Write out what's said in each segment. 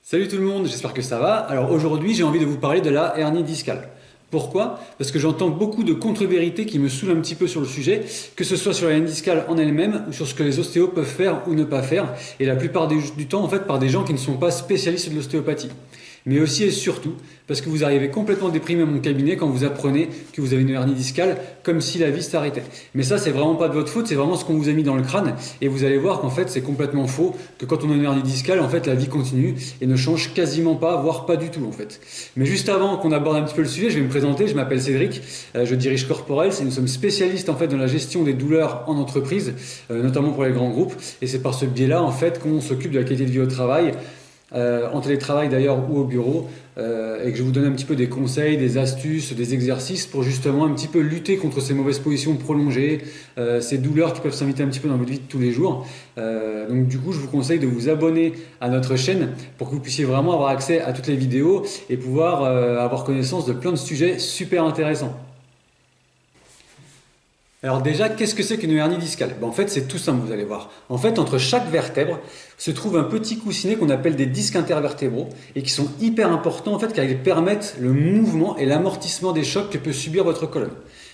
Salut tout le monde, j'espère que ça va. Alors aujourd'hui, j'ai envie de vous parler de la hernie discale. Pourquoi? Parce que j'entends beaucoup de contre-vérités qui me saoulent un petit peu sur le sujet, que ce soit sur la hernie discale en elle-même ou sur ce que les ostéos peuvent faire ou ne pas faire, et la plupart du temps en fait par des gens qui ne sont pas spécialistes de l'ostéopathie. Mais aussi et surtout parce que vous arrivez complètement déprimé à mon cabinet quand vous apprenez que vous avez une hernie discale, comme si la vie s'arrêtait. Mais ça, c'est vraiment pas de votre faute, c'est vraiment ce qu'on vous a mis dans le crâne, et vous allez voir qu'en fait c'est complètement faux, que quand on a une hernie discale, en fait la vie continue et ne change quasiment pas, voire pas du tout en fait. Mais juste avant qu'on aborde un petit peu le sujet, je vais me présenter, je m'appelle Cédric, je dirige Corporels et nous sommes spécialistes en fait dans la gestion des douleurs en entreprise, notamment pour les grands groupes, et c'est par ce biais-là en fait qu'on s'occupe de la qualité de vie au travail, en télétravail d'ailleurs ou au bureau, et que je vous donne un petit peu des conseils, des astuces, des exercices pour justement un petit peu lutter contre ces mauvaises positions prolongées, ces douleurs qui peuvent s'inviter un petit peu dans votre vie de tous les jours. Donc du coup, je vous conseille de vous abonner à notre chaîne pour que vous puissiez vraiment avoir accès à toutes les vidéos et pouvoir avoir connaissance de plein de sujets super intéressants. Alors déjà, qu'est-ce que c'est qu'une hernie discale? En fait, c'est tout simple, vous allez voir. En fait, entre chaque vertèbre se trouve un petit coussinet qu'on appelle des disques intervertébraux et qui sont hyper importants en fait car ils permettent le mouvement et l'amortissement des chocs que peut subir votre colonne.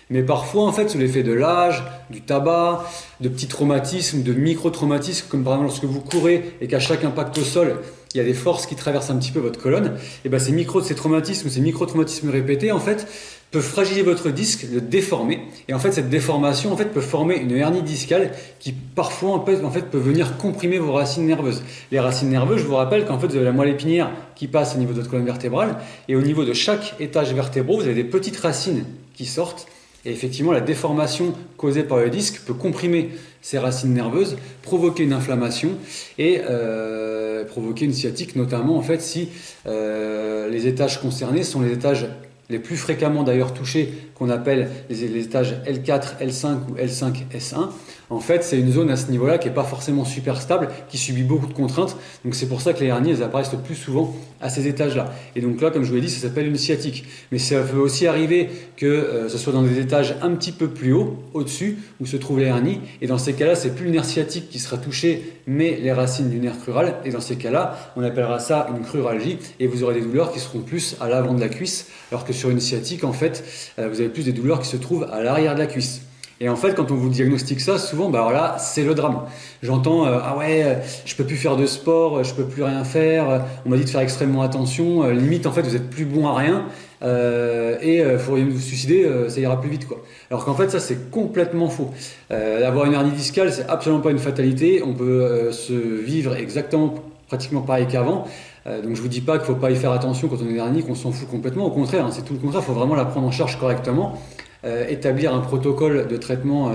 Mais parfois, en fait, sous l'effet de l'âge, du tabac, de petits traumatismes, de micro-traumatismes, comme par exemple lorsque vous courez et qu'à chaque impact au sol, il y a des forces qui traversent un petit peu votre colonne, et ben ces traumatismes, ces micro-traumatismes répétés, en fait, peuvent fragiliser votre disque, le déformer, et en fait, cette déformation, en fait, peut former une hernie discale qui, parfois, en fait, peut venir comprimer vos racines nerveuses. Les racines nerveuses, je vous rappelle qu'en fait, vous avez la moelle épinière qui passe au niveau de votre colonne vertébrale, et au niveau de chaque étage vertébraux, vous avez des petites racines qui sortent. Et effectivement, la déformation causée par le disque peut comprimer ces racines nerveuses, provoquer une inflammation et provoquer une sciatique, notamment en fait si les étages concernés sont les étages les plus fréquemment d'ailleurs touchés, qu'on appelle les étages L4, L5 ou L5, S1. En fait, c'est une zone à ce niveau-là qui n'est pas forcément super stable, qui subit beaucoup de contraintes. Donc c'est pour ça que les hernies, elles apparaissent le plus souvent à ces étages-là. Et donc là, comme je vous l'ai dit, ça s'appelle une sciatique. Mais ça peut aussi arriver que ce soit dans des étages un petit peu plus haut, au-dessus, où se trouvent les hernies. Et dans ces cas-là, c'est plus le nerf sciatique qui sera touché, mais les racines du nerf crural. Et dans ces cas-là, on appellera ça une cruralgie. Et vous aurez des douleurs qui seront plus à l'avant de la cuisse, alors que sur une sciatique, en fait, vous avez plus des douleurs qui se trouvent à l'arrière de la cuisse. Et en fait, quand on vous diagnostique ça, souvent, bah alors là, c'est le drame. J'entends ah ouais, je peux plus faire de sport, je peux plus rien faire. On m'a dit de faire extrêmement attention. Limite, en fait, vous êtes plus bon à rien et faudriez vous suicider, ça ira plus vite quoi. Alors qu'en fait, ça c'est complètement faux. Avoir une hernie discale, c'est absolument pas une fatalité. On peut se vivre exactement, pratiquement pareil qu'avant. Donc je vous dis pas qu'il faut pas y faire attention quand on est une hernie, qu'on s'en fout complètement. Au contraire, hein, c'est tout le contraire. Il faut vraiment la prendre en charge correctement. Établir un protocole de traitement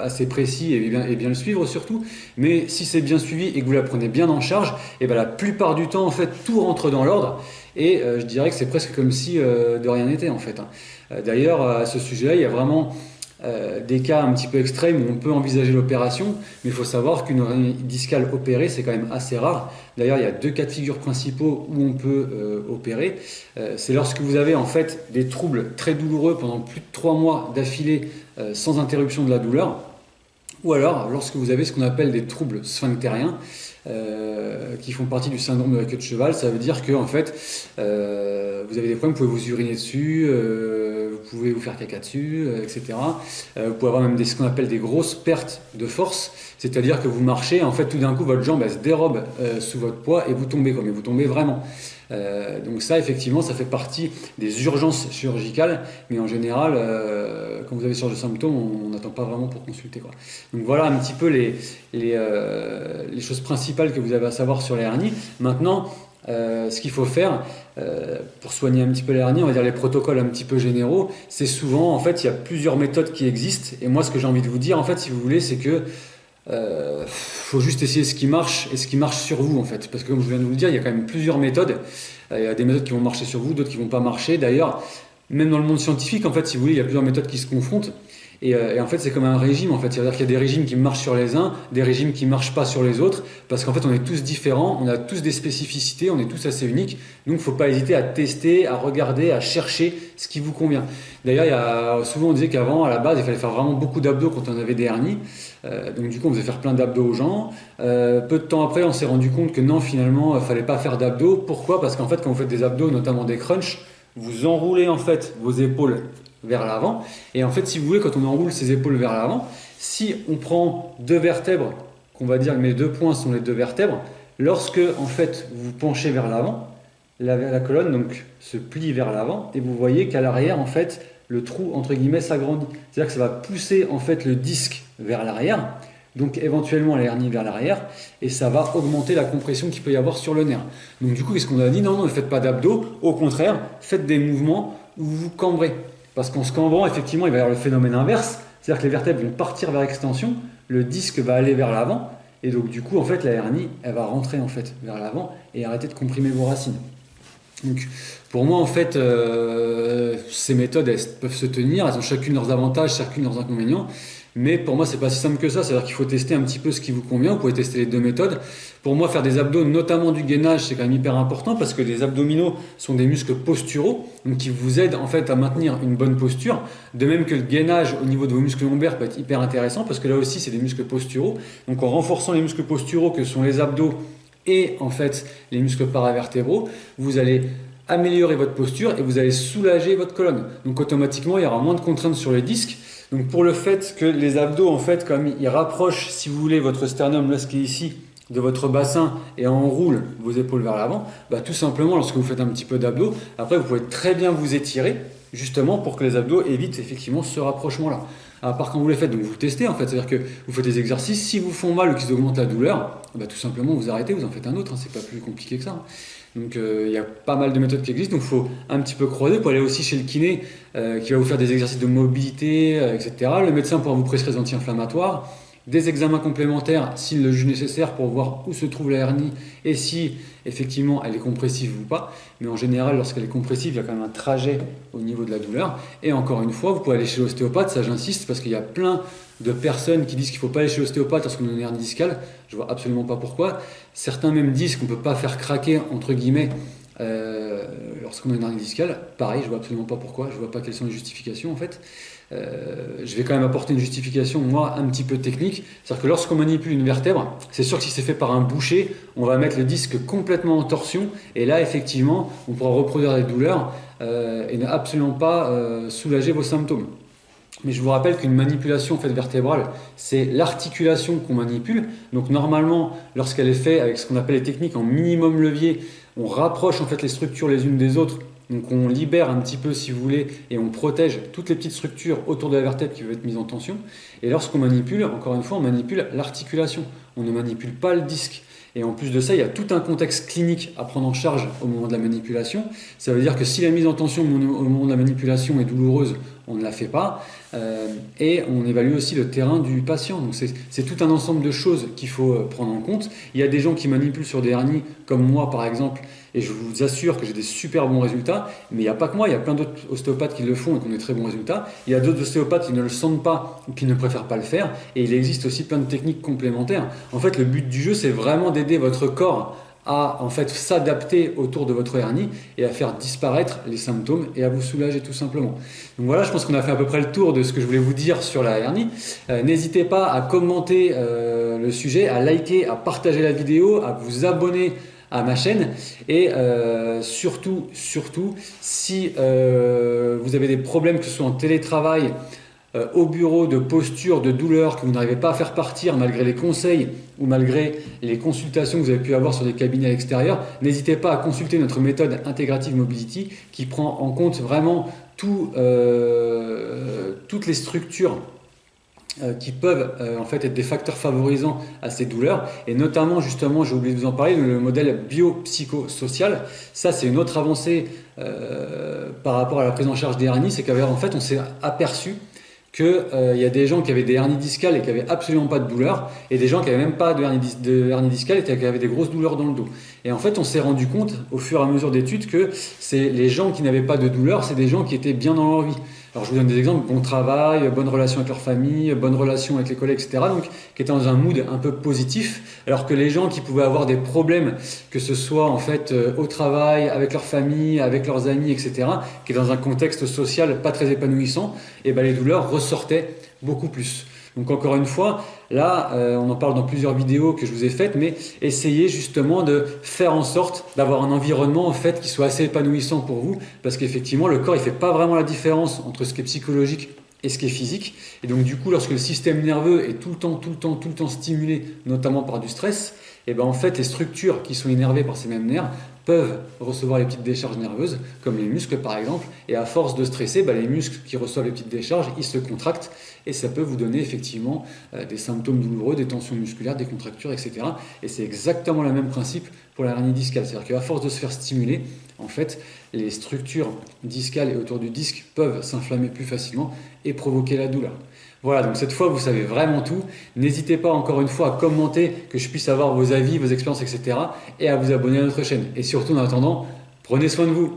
assez précis et bien le suivre surtout. Mais si c'est bien suivi et que vous la prenez bien en charge, et ben la plupart du temps en fait tout rentre dans l'ordre et je dirais que c'est presque comme si de rien n'était en fait. D'ailleurs à ce sujet-là, il y a vraiment des cas un petit peu extrêmes où on peut envisager l'opération, mais il faut savoir qu'une hernie discale opérée, c'est quand même assez rare. D'ailleurs, il y a deux cas de figure principaux où on peut opérer. C'est lorsque vous avez en fait des troubles très douloureux pendant plus de 3 mois d'affilée sans interruption de la douleur, ou alors lorsque vous avez ce qu'on appelle des troubles sphinctériens, qui font partie du syndrome de la queue de cheval. Ça veut dire que en fait, vous avez des problèmes, vous pouvez vous uriner dessus, vous pouvez vous faire caca dessus, etc. Vous pouvez avoir même ce qu'on appelle des grosses pertes de force, c'est-à-dire que vous marchez, en fait tout d'un coup votre jambe elle se dérobe sous votre poids et vous tombez, mais vous tombez vraiment. Donc ça effectivement ça fait partie des urgences chirurgicales, mais en général quand vous avez ce genre de symptômes on n'attend pas vraiment pour consulter quoi. Donc voilà un petit peu les choses principales que vous avez à savoir sur les hernies. Maintenant ce qu'il faut faire pour soigner un petit peu les hernies, on va dire les protocoles un petit peu généraux, c'est souvent en fait il y a plusieurs méthodes qui existent et moi ce que j'ai envie de vous dire en fait si vous voulez c'est que faut juste essayer ce qui marche et ce qui marche sur vous en fait, parce que comme je viens de vous le dire, il y a quand même plusieurs méthodes. Il y a des méthodes qui vont marcher sur vous, d'autres qui vont pas marcher. D'ailleurs, même dans le monde scientifique, en fait, si vous voulez, il y a plusieurs méthodes qui se confrontent. Et en fait, c'est comme un régime, en fait. C'est-à-dire qu'il y a des régimes qui marchent sur les uns, des régimes qui marchent pas sur les autres, parce qu'en fait, on est tous différents, on a tous des spécificités, on est tous assez uniques. Donc, il faut pas hésiter à tester, à regarder, à chercher ce qui vous convient. D'ailleurs, souvent, on disait qu'avant, à la base, il fallait faire vraiment beaucoup d'abdos quand on avait des hernies. Donc, du coup, on faisait faire plein d'abdos aux gens. Peu de temps après, on s'est rendu compte que non, finalement, il fallait pas faire d'abdos. Pourquoi? Parce qu'en fait, quand vous faites des abdos, notamment des crunchs, vous enroulez en fait vos épaules vers l'avant. Et en fait, si vous voulez, quand on enroule ses épaules vers l'avant, si on prend deux vertèbres, qu'on va dire que mes deux points sont les deux vertèbres, lorsque en fait vous penchez vers l'avant, la colonne donc se plie vers l'avant et vous voyez qu'à l'arrière, en fait, le trou entre guillemets s'agrandit. C'est-à-dire que ça va pousser en fait le disque vers l'arrière, donc éventuellement la hernie vers l'arrière, et ça va augmenter la compression qu'il peut y avoir sur le nerf. Donc du coup, qu'est-ce qu'on a dit? Non, non, ne faites pas d'abdos, au contraire, faites des mouvements où vous vous cambrez. Parce qu'en se cambrant, effectivement, il va y avoir le phénomène inverse, c'est-à-dire que les vertèbres vont partir vers l'extension, le disque va aller vers l'avant, et donc du coup, en fait, la hernie, elle va rentrer en fait vers l'avant et arrêter de comprimer vos racines. Donc, pour moi, en fait, ces méthodes, elles peuvent se tenir, elles ont chacune leurs avantages, chacune leurs inconvénients. Mais pour moi, c'est pas si simple que ça. C'est-à-dire qu'il faut tester un petit peu ce qui vous convient. Vous pouvez tester les deux méthodes. Pour moi, faire des abdos, notamment du gainage, c'est quand même hyper important parce que les abdominaux sont des muscles posturaux, donc qui vous aident en fait à maintenir une bonne posture. De même que le gainage au niveau de vos muscles lombaires peut être hyper intéressant parce que là aussi, c'est des muscles posturaux. Donc, en renforçant les muscles posturaux que sont les abdos et en fait les muscles paravertébraux, vous allez améliorer votre posture et vous allez soulager votre colonne. Donc automatiquement, il y aura moins de contraintes sur les disques. Donc pour le fait que les abdos, en fait, comme ils rapprochent, si vous voulez, votre sternum, là ce qui est ici, de votre bassin et enroulent vos épaules vers l'avant, bah, tout simplement, lorsque vous faites un petit peu d'abdos, après vous pouvez très bien vous étirer, justement pour que les abdos évitent effectivement ce rapprochement-là. À part quand vous les faites, donc vous testez en fait, c'est-à-dire que vous faites des exercices, si vous font mal ou qu'ils augmentent la douleur, bah, tout simplement vous arrêtez, vous en faites un autre, hein, c'est pas plus compliqué que ça. Hein. Donc il y a pas mal de méthodes qui existent, donc il faut un petit peu croiser pour aller aussi chez le kiné qui va vous faire des exercices de mobilité, etc. Le médecin pourra vous prescrire des anti-inflammatoires, des examens complémentaires s'il le juge nécessaire pour voir où se trouve la hernie et si effectivement elle est compressive ou pas. Mais en général, lorsqu'elle est compressive, il y a quand même un trajet au niveau de la douleur. Et encore une fois, vous pouvez aller chez l'ostéopathe, ça j'insiste, parce qu'il y a plein de personnes qui disent qu'il ne faut pas aller chez l'ostéopathe lorsqu'on a une hernie discale. Je vois absolument pas pourquoi. Certains même disent qu'on ne peut pas faire craquer, entre guillemets, lorsqu'on a une hernie discale. Pareil, je vois absolument pas pourquoi, je vois pas quelles sont les justifications en fait. Je vais quand même apporter une justification, moi, un petit peu technique. C'est-à-dire que lorsqu'on manipule une vertèbre, c'est sûr que si c'est fait par un boucher, on va mettre le disque complètement en torsion, et là, effectivement, on pourra reproduire les douleurs et ne absolument pas soulager vos symptômes. Mais je vous rappelle qu'une manipulation en fait, vertébrale, c'est l'articulation qu'on manipule. Donc normalement, lorsqu'elle est faite avec ce qu'on appelle les techniques en minimum levier, on rapproche en fait les structures les unes des autres. Donc on libère un petit peu, si vous voulez, et on protège toutes les petites structures autour de la vertèbre qui peuvent être mises en tension. Et lorsqu'on manipule, encore une fois, on manipule l'articulation. On ne manipule pas le disque. Et en plus de ça, il y a tout un contexte clinique à prendre en charge au moment de la manipulation. Ça veut dire que si la mise en tension au moment de la manipulation est douloureuse, on ne la fait pas. Et on évalue aussi le terrain du patient. Donc c'est tout un ensemble de choses qu'il faut prendre en compte. Il y a des gens qui manipulent sur des hernies, comme moi par exemple, et je vous assure que j'ai des super bons résultats, mais il n'y a pas que moi, il y a plein d'autres ostéopathes qui le font et qui ont des très bons résultats. Il y a d'autres ostéopathes qui ne le sentent pas ou qui ne préfèrent pas le faire, et il existe aussi plein de techniques complémentaires. En fait, le but du jeu, c'est vraiment d'aider votre corps à en fait s'adapter autour de votre hernie et à faire disparaître les symptômes et à vous soulager tout simplement. Donc voilà, je pense qu'on a fait à peu près le tour de ce que je voulais vous dire sur la hernie. N'hésitez pas à commenter le sujet, à liker, à partager la vidéo, à vous abonner à ma chaîne et surtout, si vous avez des problèmes, que ce soit en télétravail, au bureau, de posture, de douleur que vous n'arrivez pas à faire partir malgré les conseils ou malgré les consultations que vous avez pu avoir sur des cabinets à l'extérieur, n'hésitez pas à consulter notre méthode Integrative Mobility qui prend en compte vraiment toutes les structures qui peuvent en fait être des facteurs favorisants à ces douleurs, et notamment justement, j'ai oublié de vous en parler, le modèle biopsychosocial. Ça, c'est une autre avancée par rapport à la prise en charge des hernies, c'est qu'en fait on s'est aperçu qu'il y a des gens qui avaient des hernies discales et qui n'avaient absolument pas de douleur, et des gens qui n'avaient même pas de hernie discale et qui avaient des grosses douleurs dans le dos. Et en fait, on s'est rendu compte au fur et à mesure d'études que c'est les gens qui n'avaient pas de douleur, c'est des gens qui étaient bien dans leur vie. Alors je vous donne des exemples, bon travail, bonne relation avec leur famille, bonne relation avec les collègues, etc. Donc qui étaient dans un mood un peu positif, alors que les gens qui pouvaient avoir des problèmes, que ce soit en fait au travail, avec leur famille, avec leurs amis, etc., qui est dans un contexte social pas très épanouissant, et ben les douleurs ressortaient beaucoup plus. Donc encore une fois, là, on en parle dans plusieurs vidéos que je vous ai faites, mais essayez justement de faire en sorte d'avoir un environnement en fait qui soit assez épanouissant pour vous, parce qu'effectivement le corps il fait pas vraiment la différence entre ce qui est psychologique et ce qui est physique. Et donc du coup, lorsque le système nerveux est tout le temps stimulé, notamment par du stress, et ben en fait les structures qui sont innervées par ces mêmes nerfs peuvent recevoir les petites décharges nerveuses, comme les muscles par exemple, et à force de stresser, les muscles qui reçoivent les petites décharges, ils se contractent, et ça peut vous donner effectivement des symptômes douloureux, des tensions musculaires, des contractures, etc. Et c'est exactement le même principe pour la hernie discale, c'est-à-dire qu'à force de se faire stimuler, en fait, les structures discales et autour du disque peuvent s'inflammer plus facilement et provoquer la douleur. Voilà, donc cette fois vous savez vraiment tout. N'hésitez pas encore une fois à commenter, que je puisse avoir vos avis, vos expériences, etc. et à vous abonner à notre chaîne. Et surtout en attendant, prenez soin de vous.